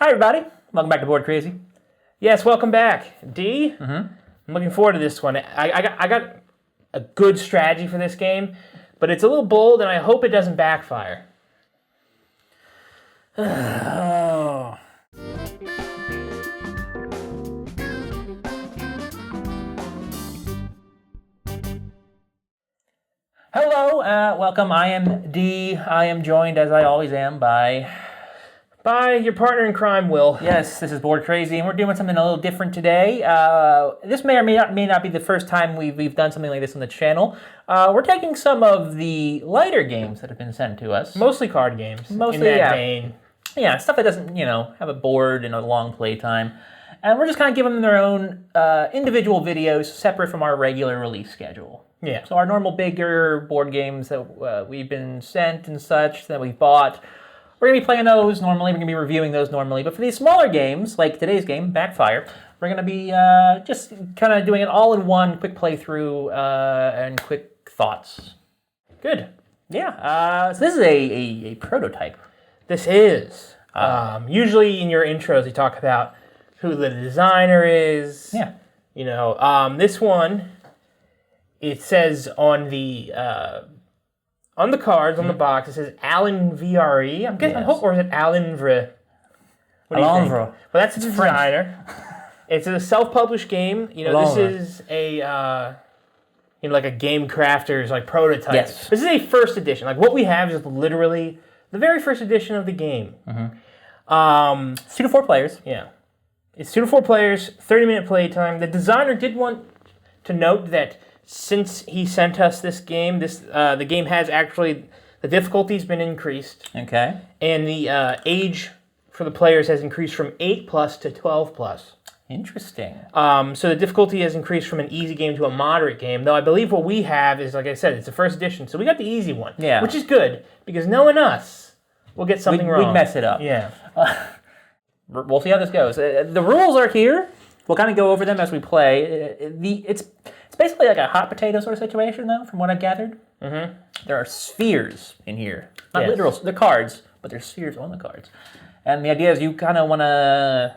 Hi, everybody. Welcome back to Board Crazy. Yes, welcome back. D, I'm looking forward to this one. I got a good strategy for this game, but it's a little bold, and I hope it doesn't backfire. Oh. Hello, welcome. I am D. I am joined, as I always am, by your partner in crime, Will. Yes, this is Board Crazy, and we're doing something a little different today. This may or may not be the first time we've done something like this on the channel. We're taking some of the lighter games that have been sent to us. Mostly card games. Mostly, in that yeah. vein. Yeah, stuff that doesn't, have a board and a long play time. And we're just kind of giving them their own individual videos separate from our regular release schedule. Yeah. So our normal bigger board games that we've been sent and such that we've bought, we're going to be playing those normally. We're going to be reviewing those normally. But for these smaller games, like today's game, Backfire, we're going to be just kind of doing it all in one quick playthrough and quick thoughts. Good. Yeah. So this is a prototype. This is. Usually in your intros, you talk about who the designer is. Yeah. This one, it says on the cards, on the box, it says Allanvre. I'm guessing, Yes. or is it Allanvre? What do you think? Allanvre. Well, that's the designer. It's a self-published game. This is a like a game crafter's prototype. Yes. This is a first edition. Like what we have is literally the very first edition of the game. It's 2 to 4 players. Yeah. It's 2 to 4 players, 30-minute playtime. The designer did want to note that since he sent us this game, the game has actually, the difficulty's been increased. Okay. And the age for the players has increased from 8+ to 12+. Interesting. So the difficulty has increased from an easy game to a moderate game, though I believe what we have is, like I said, it's the first edition, so we got the easy one. Yeah. Which is good, because knowing us, we'll get something wrong. We'd mess it up. Yeah. We'll see how this goes. The rules are here. We'll kind of go over them as we play. It's basically like a hot potato sort of situation, though, from what I've gathered. Mm-hmm. There are spheres in here. Not literal, they're cards, but there's spheres on the cards. And the idea is you kind of want to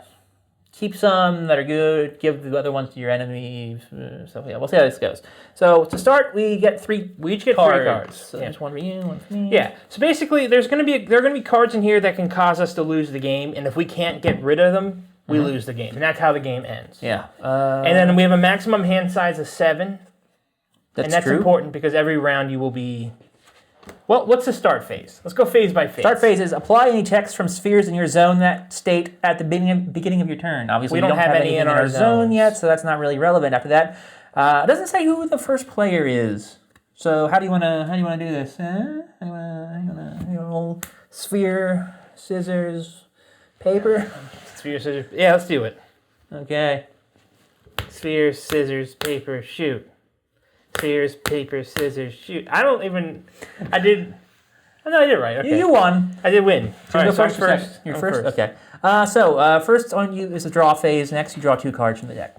keep some that are good, give the other ones to your enemies. So yeah, we'll see how this goes. So to start, we get we each get 3 cards. So there's one for you, one for me. Yeah. So basically, there are going to be cards in here that can cause us to lose the game, and if we can't get rid of them, we lose the game, and that's how the game ends. Yeah. And then we have a maximum hand size of 7. That's and that's true. important because every round you will be. Well, what's the start phase? Let's go phase by phase. Start phase is apply any text from spheres in your zone that state at the beginning of your turn. Obviously, we don't have any in our zone yet, so that's not really relevant. After that, it doesn't say who the first player is. So how do you want to do this? How do you want to roll sphere, scissors, paper? Sphere, scissors. Yeah, let's do it. Okay. Sphere, scissors, paper, shoot. Spheres, paper, scissors, shoot. I did it right. Okay. You won. I did win. So you go first. You're first? Okay. First on you is the draw phase. Next, you draw 2 cards from the deck.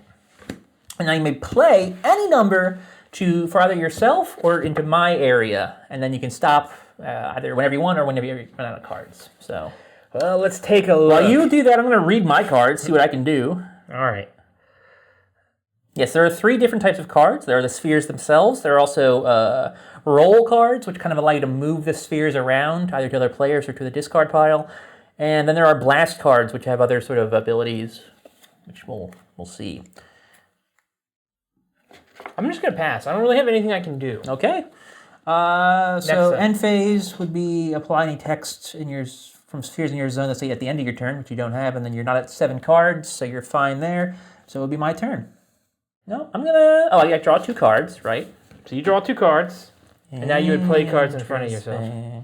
And now you may play any number for either yourself or into my area. And then you can stop either whenever you want or whenever you run out of cards. So, well, let's take a look. While you do that, I'm going to read my cards, see what I can do. All right. Yes, there are 3 different types of cards. There are the spheres themselves. There are also roll cards, which kind of allow you to move the spheres around, either to other players or to the discard pile. And then there are blast cards, which have other sort of abilities, which we'll see. I'm just going to pass. I don't really have anything I can do. Okay. So end phase would be apply any text from spheres in your zone, let's say at the end of your turn, which you don't have, and then you're not at 7 cards, so you're fine there. So it would be my turn. No, I'm gonna. Oh, I draw 2 cards, right? So you draw 2 cards, and now you would play cards in front of yourself.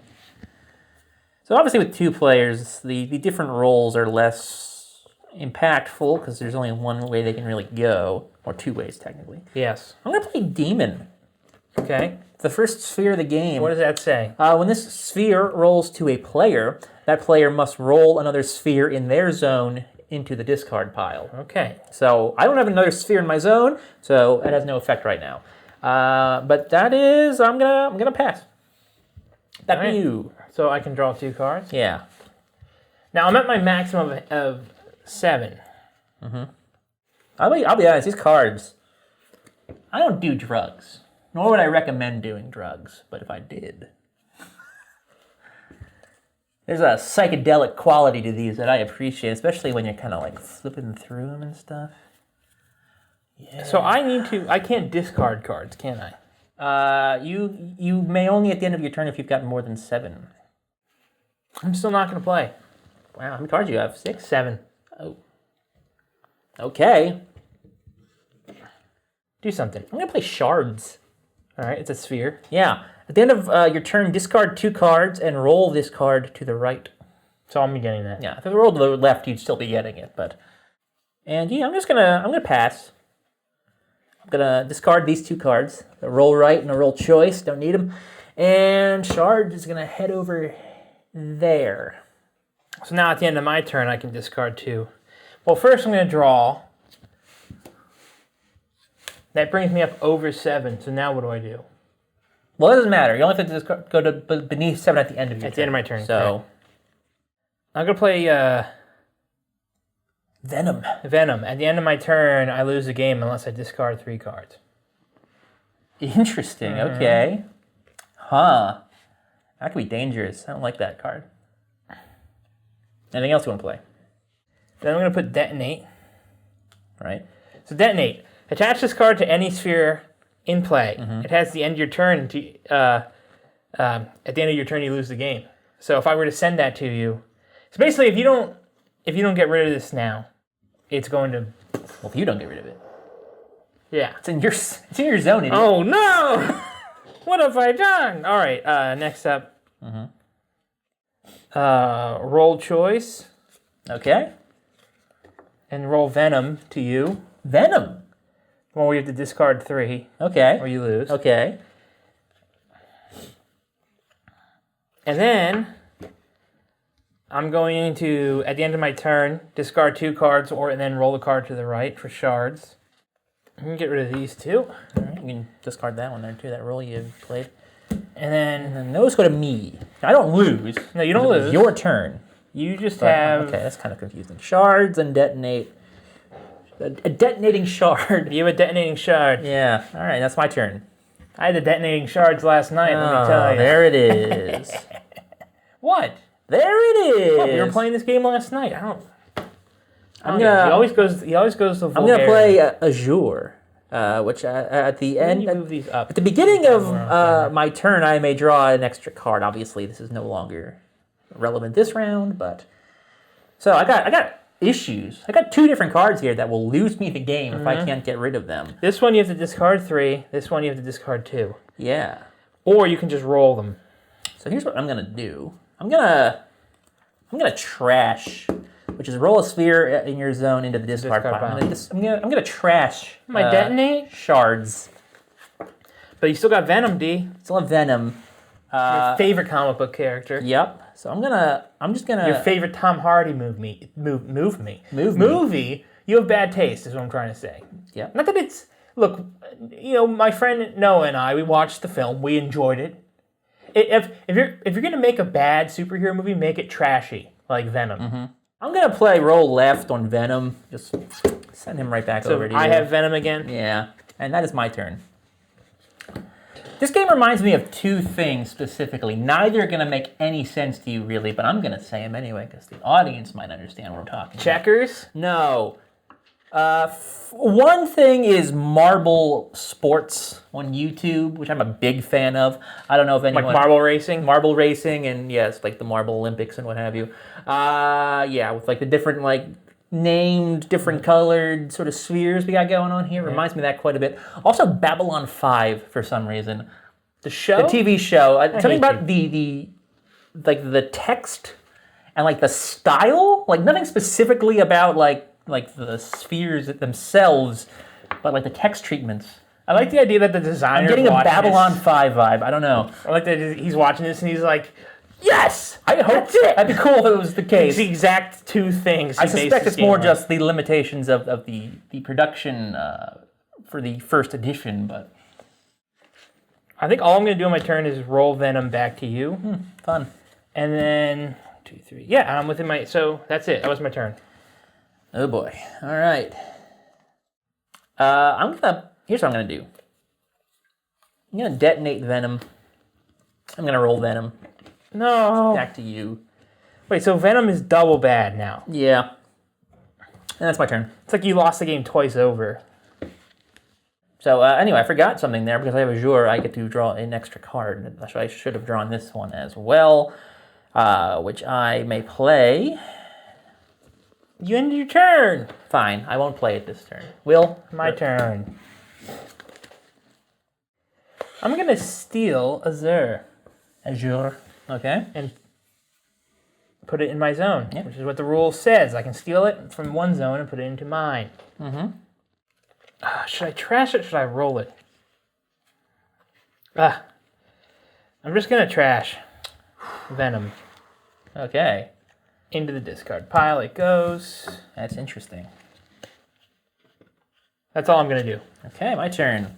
So obviously, with 2 players, the different roles are less impactful because there's only one way they can really go, or 2 ways technically. Yes. I'm gonna play Demon. Okay. The first sphere of the game. What does that say? When this sphere rolls to a player, that player must roll another sphere in their zone into the discard pile. Okay. So I don't have another sphere in my zone, so it has no effect right now. But that is, I'm gonna pass. Back to you. So I can draw 2 cards? Yeah. Now I'm at my maximum of 7. I'll be honest, these cards, I don't do drugs, nor would I recommend doing drugs, but if I did. There's a psychedelic quality to these that I appreciate, especially when you're kind of like flipping through them and stuff. Yeah. So I can't discard cards, can I? You may only at the end of your turn if you've got more than 7. I'm still not going to play. Wow, how many cards do you have? 6? 7. Oh. Okay. Do something. I'm going to play Shards. All right, it's a sphere. Yeah. At the end of your turn, discard 2 cards and roll this card to the right. So I'm getting that. Yeah, if it rolled to the left, you'd still be getting it, but... And yeah, I'm gonna pass. I'm gonna discard these 2 cards. A roll right and a roll choice, don't need them. And Shards is gonna head over there. So now at the end of my turn, I can discard 2. Well, first I'm going to draw. That brings me up over 7, so now what do I do? Well, it doesn't matter. You only have to discard, go to beneath 7 at the end of your turn. At the end of my turn. So, okay. I'm going to play Venom. Venom. At the end of my turn, I lose the game unless I discard 3 cards. Interesting, okay. Huh. That could be dangerous. I don't like that card. Anything else you want to play? Then I'm going to put Detonate. Right. So Detonate. Attach this card to any sphere in play. It has the end of your turn. At the end of your turn, you lose the game. So if I were to send that to you... So basically, if you don't get rid of this now, it's going to... Well, if you don't get rid of it. Yeah. It's in your zone, idiot. Oh, no! What have I done? All right, next up. Roll choice. Okay. And roll Venom to you. Venom? Well, we have to discard 3. Okay. Or you lose. Okay. And then I'm going to, at the end of my turn, discard 2 cards and then roll the card to the right for Shards. I'm going to get rid of these 2. All right, you can discard that one there too, that roll you played. And then those go to me. I don't lose. No, you don't lose. It's your turn. You just have... Okay, that's kind of confusing. Shards and detonate. A detonating shard. You have a detonating shard. Yeah, all right, that's my turn. I had the detonating shards last night, let me tell you. There it is. What? There it is. What, we were playing this game last night. I'm gonna. He always goes to vulgarity. I'm gonna play Azure, which at the end. You move these up. At the beginning of my turn, I may draw an extra card. Obviously, this is no longer relevant this round, but so I got issues. I got 2 different cards here that will lose me the game if I can't get rid of them. This one you have to discard 3. This one you have to discard 2. Yeah. Or you can just roll them. So here's what I'm gonna do. I'm gonna trash, which is roll a sphere in your zone into the discard pile. I'm gonna trash my detonate Shards. But you still got Venom, D. Still have Venom. Your favorite comic book character. Yep. So I'm just gonna. Your favorite Tom Hardy movie. You have bad taste, is what I'm trying to say. Yeah. Not that it's... Look, my friend Noah and I, we watched the film. We enjoyed it. If you're gonna make a bad superhero movie, make it trashy, like Venom. I'm gonna play roll left on Venom. Just send him right back over to you. I have Venom again? Yeah. And that is my turn. This game reminds me of 2 things specifically. Neither are going to make any sense to you, really, but I'm going to say them anyway because the audience might understand what I'm talking Checkers? about. No. One thing is Marble Sports on YouTube, which I'm a big fan of. I don't know if anyone... Like marble racing? Marble racing, and yes, like the Marble Olympics and what have you. Yeah, with like the different named, different colored sort of spheres we got going on here. Reminds me of that quite a bit. Also, Babylon 5 for some reason. The show? The TV show. Something about the text and the style. Nothing specifically about the spheres themselves, but the text treatments. I like the idea that the designer. I'm getting a Babylon 5 vibe. I don't know. I like that he's watching this and he's like, yes! I hope that'd be cool if it was the case. It's the exact 2 things. I suspect it's more just the limitations of the production for the first edition, but I think all I'm going to do on my turn is roll Venom back to you. Fun. And then 2, 3. Yeah, I'm within my... So that's it. That was my turn. Oh boy. All right. Here's what I'm gonna do. I'm gonna detonate Venom. I'm gonna roll Venom. No. Back to you. Wait, so Venom is double bad now. Yeah. And that's my turn. It's like you lost the game twice over. So anyway, I forgot something there because I have Azure. I get to draw an extra card. So I should have drawn this one as well, which I may play. You ended your turn. Fine, I won't play it this turn. Will? My turn. I'm gonna steal Azure. Azure. Okay. And put it in my zone, Yep. which is what the rule says. I can steal it from one zone and put it into mine. Mm-hmm. Should I trash it? Should I roll it? I'm just gonna trash Venom. Okay. Into the discard pile it goes. That's interesting. That's all I'm gonna do. Okay, my turn.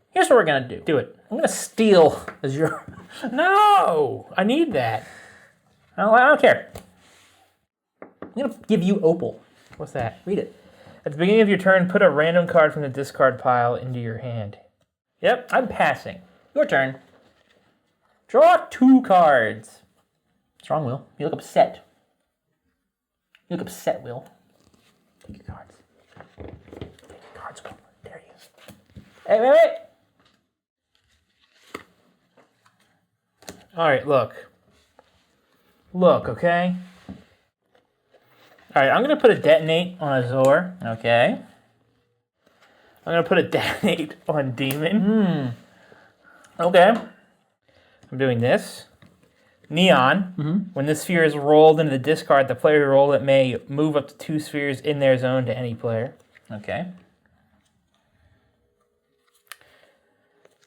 Here's what we're gonna do. Do it. I'm gonna steal Azure. No! I need that. I don't care. I'm gonna give you Opal. What's that? Read it. At the beginning of your turn, put a random card from the discard pile into your hand. Yep, I'm passing. Your turn. Draw 2 cards. What's wrong, Will? You look upset. You look upset, Will. Take your cards. Take your cards, Will. There you go. Hey, wait. All right, look. Look, okay? All right, I'm going to put a detonate on Azure. Okay. I'm going to put a detonate on Demon. Okay. I'm doing this. Neon. When this sphere is rolled into the discard, the player who rolled it may move up to 2 spheres in their zone to any player. Okay.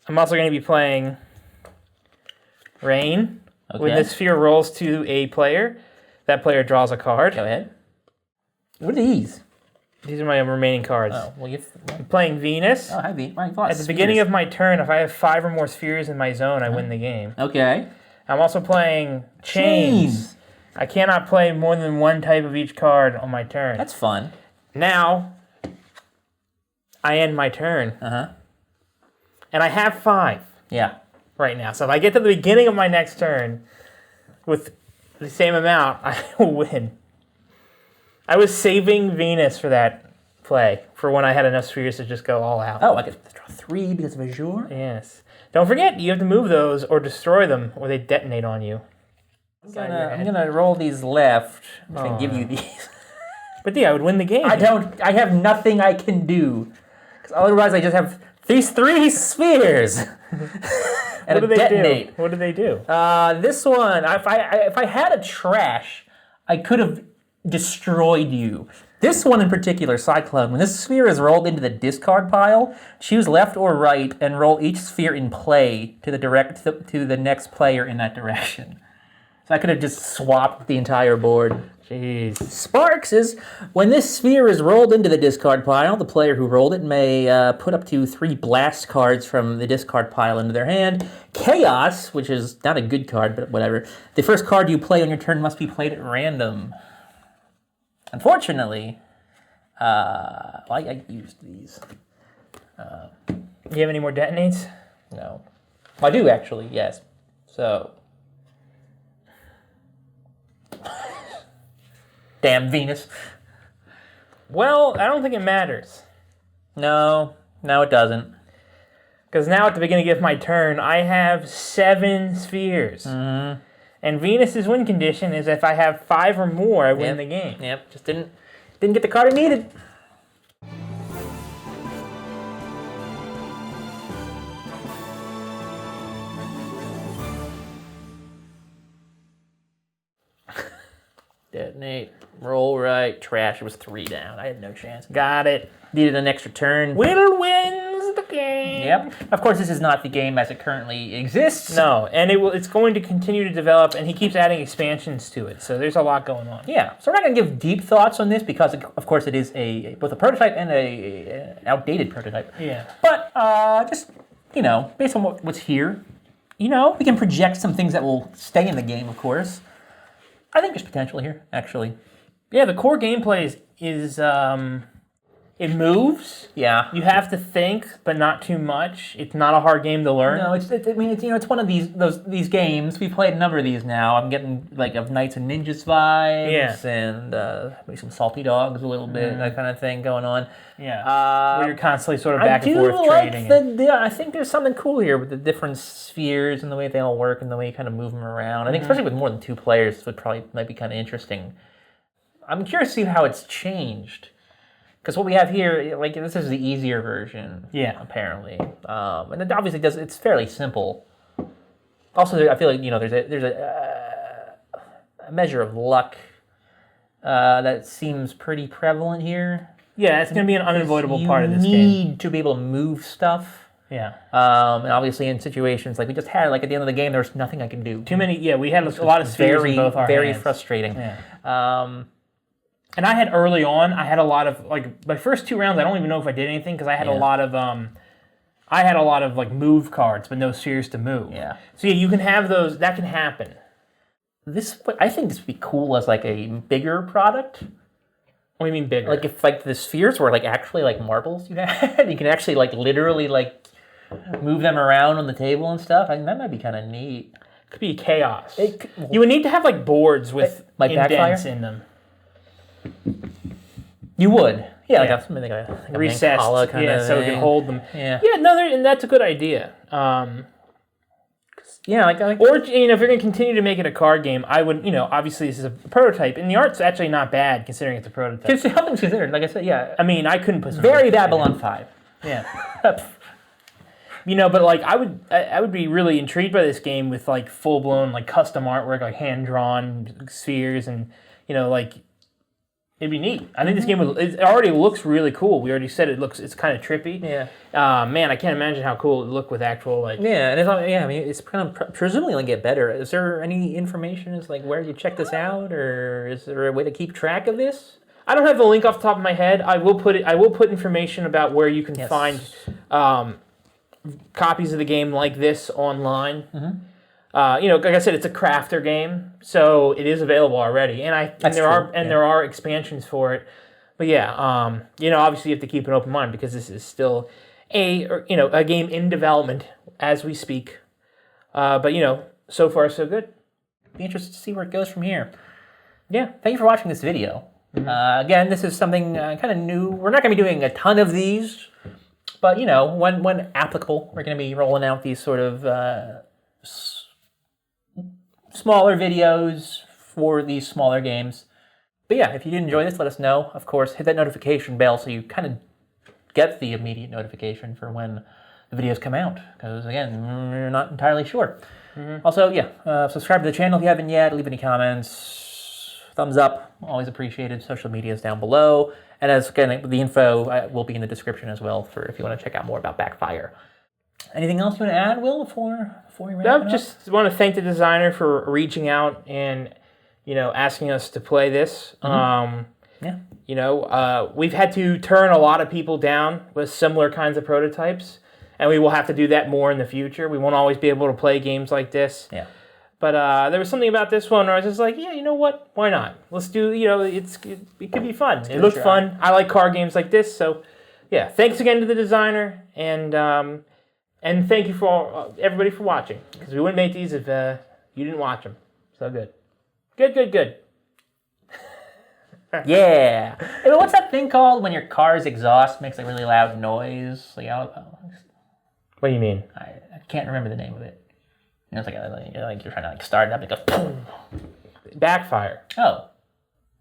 I'm also going to be playing Rain. Okay. When this sphere rolls to a player, that player draws a card. Go ahead. What are these? These are my remaining cards. Oh, well, I'm playing Venus. Oh, heavy. Right, At the beginning of my turn, if I have 5 or more spheres in my zone, I win the game. Okay. I'm also playing Chains. I cannot play more than one type of each card on my turn. That's fun. Now, I end my turn. Uh-huh. And I have 5 Yeah. right now. So if I get to the beginning of my next turn with the same amount, I will win. I was saving Venus for that play, for when I had enough spheres to just go all out. Oh, I could draw 3 because of Azure? Yes. Don't forget, you have to move those or destroy them, or they detonate on you. I'm gonna roll these left and give you these. But yeah, I would win the game. I have nothing I can do. Because otherwise I just have these 3 spheres. And what do they detonate. do? What do they do? This one, if I had a trash, I could have destroyed you. This one in particular, Cyclone, when this sphere is rolled into the discard pile, choose left or right and roll each sphere in play to the next player in that direction. So I could have just swapped the entire board. Jeez. Sparks is, when this sphere is rolled into the discard pile, the player who rolled it may put up to 3 blast cards from the discard pile into their hand. Chaos, which is not a good card, but whatever. The first card you play on your turn must be played at random. Unfortunately, I used these. Do you have any more detonates? No. I do, actually, yes. So. Damn Venus. Well, I don't think it matters. No, it doesn't. Because now at the beginning of my turn, I have 7 spheres. Mm-hmm. And Venus's win condition is if I have 5 or more, I win the game. Yep, just didn't get the card I needed. Detonate, roll right, trash. It was 3 down. I had no chance. Got it. Needed an extra turn. Winner wins the game. Yep. Of course, this is not the game as it currently exists. No, and it's going to continue to develop, and he keeps adding expansions to it. So there's a lot going on. Yeah. So we're not going to give deep thoughts on this because, of course, it is both a prototype and a outdated prototype. Yeah. But just based on what's here, we can project some things that will stay in the game, of course. I think there's potential here, actually. Yeah, the core gameplay is it moves. Yeah. You have to think, but not too much. It's not a hard game to learn. No, it's one of these games. We've played a number of these now. I'm getting of Knights and Ninjas vibes, and maybe some Salty Dogs a little bit, that kind of thing going on. Yeah, where you're constantly sort of back and forth trading. I think there's something cool here with the different spheres and the way they all work and the way you kind of move them around. I think especially with more than 2 players, might be kind of interesting. I'm curious to see how it's changed. Because what we have here, this is the easier version, apparently, and it obviously it's fairly simple. Also, I feel like there's a measure of luck that seems pretty prevalent here. Yeah, it's going to be an unavoidable part of this game. You need to be able to move stuff. Yeah. And obviously, in situations like we just had, at the end of the game, there was nothing I could do. Too many. Yeah, we had a lot of spheres in both our very hands. frustrating. Yeah. And I had early on, I had a lot of my first 2 rounds. I don't even know if I did anything because I had a lot of move cards, but no spheres to move. Yeah. So you can have those. That can happen. I think this would be cool as a bigger product. What do you mean bigger? If the spheres were actually marbles you had, you can actually literally move them around on the table and stuff. I think that might be kind of neat. Could be chaos. You would need to have boards with indents Backfire? in them. You would, Recessed, kind so we can hold them. Yeah, no, and that's a good idea. or if you're going to continue to make it a card game, I would, obviously this is a prototype, and the art's actually not bad considering it's a prototype. Something's considered. Like I said, I mean, I couldn't put some very Babylon 5. Yeah. But I would be really intrigued by this game with full blown custom artwork, hand drawn spheres, and it'd be neat. I think this game it already looks really cool. We already said it's kind of trippy. Yeah. Man, I can't imagine how cool it would look with actual Yeah, and it's going to presumably get better. Is there any information as where you check this out, or is there a way to keep track of this? I don't have the link off the top of my head. I will put information about where you can find copies of the game like this online. Mm-hmm. Like I said, it's a crafter game, so it is available already, there are expansions for it. But obviously you have to keep an open mind because this is still a game in development as we speak. But so far so good. Be interested to see where it goes from here. Yeah. Thank you for watching this video. Mm-hmm. Again, this is something kind of new. We're not going to be doing a ton of these, but when applicable, we're going to be rolling out these sort of smaller videos for these smaller games. But if you did enjoy this, let us know. Of course, hit that notification bell so you kind of get the immediate notification for when the videos come out. Because again, we're not entirely sure. Mm-hmm. Also, subscribe to the channel if you haven't yet. Leave any comments. Thumbs up, always appreciated. Social media is down below. And the info will be in the description as well for if you want to check out more about Backfire. Anything else you want to add, Will, before we wrap up? Just want to thank the designer for reaching out and, asking us to play this. Mm-hmm. We've had to turn a lot of people down with similar kinds of prototypes, and we will have to do that more in the future. We won't always be able to play games like this. Yeah. But there was something about this one where I was just like, you know what? Why not? Let's do, it could be fun. It looked fun. I like card games like this, so thanks again to the designer, and thank you for everybody for watching, because we wouldn't make these if you didn't watch them. So good. Good. Yeah. Hey, what's that thing called when your car's exhaust makes a really loud noise? What do you mean? I can't remember the name of it. It's you're trying to start it up and it goes boom. Backfire. Oh.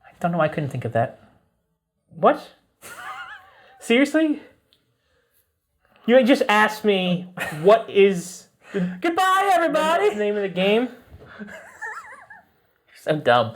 I don't know why I couldn't think of that. What? Seriously? You just asked me what is Goodbye, everybody! the name of the game? So dumb.